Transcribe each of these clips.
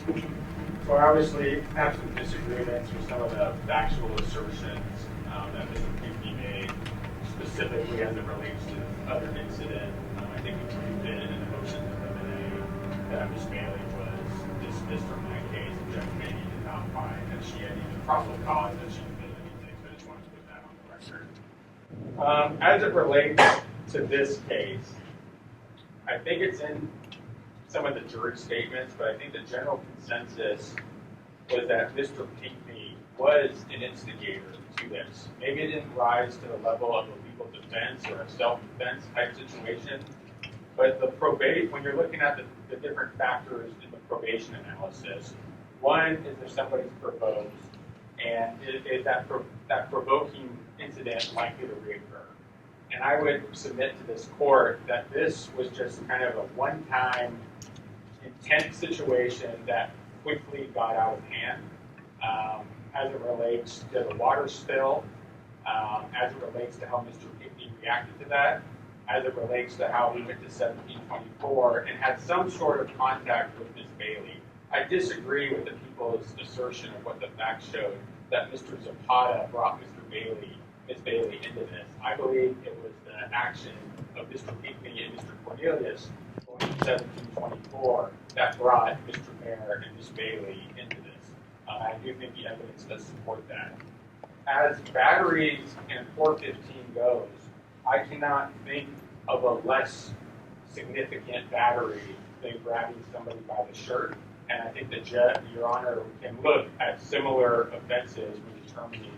So I obviously have some disagreements with some of the factual assertions that Mr. Pinckney made, specifically as it relates to this other incident. I think we proved it in the motion to eliminate that Ms. Bailey was dismissed from my case, and Judge Beatty did not find that she had any probable cause that she committed anything. So I just wanted to put that on the record. As it relates to this case, I think it's in some of the jury statements, but I think the general consensus was that Mr. Pinckney was an instigator to this. Maybe it didn't rise to the level of a legal defense or a self-defense type situation, but the probate, when you're looking at the different factors in the probation analysis, one is if somebody's provoked, and is that provoking incident likely to reoccur? And I would submit to this court that this was just kind of a one-time intense situation that quickly got out of hand as it relates to the water spill, as it relates to how Mr. Pinckney reacted to that, as it relates to how he went to 1724 and had some sort of contact with Ms. Bailey. I disagree with the people's assertion of what the facts showed that Mr. Zapata brought Ms. Bailey into this. I believe it was the action of Mr. Pinckney and Mr. Cornelius going to 1724 that brought Mr. Meagher and Ms. Bailey into this. I do think the evidence does support that. As batteries and 415 goes, I cannot think of a less significant battery than grabbing somebody by the shirt. And I think that Your Honor can look at similar offenses when determining,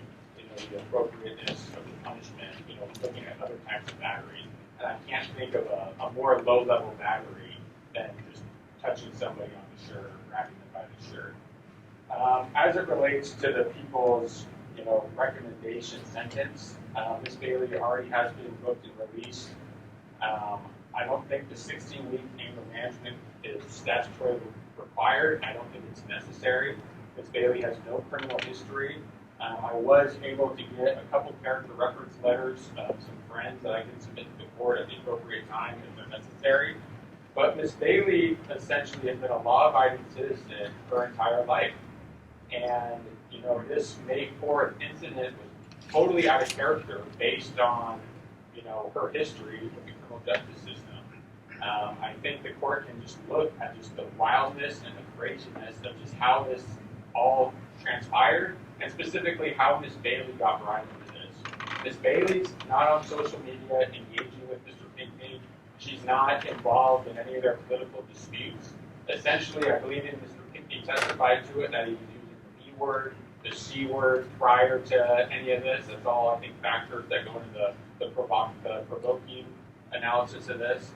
the appropriateness of the punishment, looking at other types of batteries. And I can't think of a more low-level battery than just touching somebody on the shirt or grabbing them by the shirt. As it relates to the people's, recommendation sentence, Ms. Bailey already has been booked and released. I don't think the 16-week anger management is statutorily required. I don't think it's necessary. Ms. Bailey has no criminal history. I was able to get a couple character reference letters of some friends that I can submit to the court at the appropriate time if they're necessary. But Ms. Bailey essentially has been a law-abiding citizen her entire life. And, this May 4th incident was totally out of character based on, her history with the criminal justice system. I think the court can just look at just the wildness and the craziness of just how this all transpired, and specifically how Ms. Bailey got right into this. Ms. Bailey's not on social media engaging with Mr. Pinckney. She's not involved in any of their political disputes. Essentially, I believe Mr. Pinckney testified to it that he was using the B word, the C word prior to any of this. That's all, I think, factors that go into the provoking analysis of this.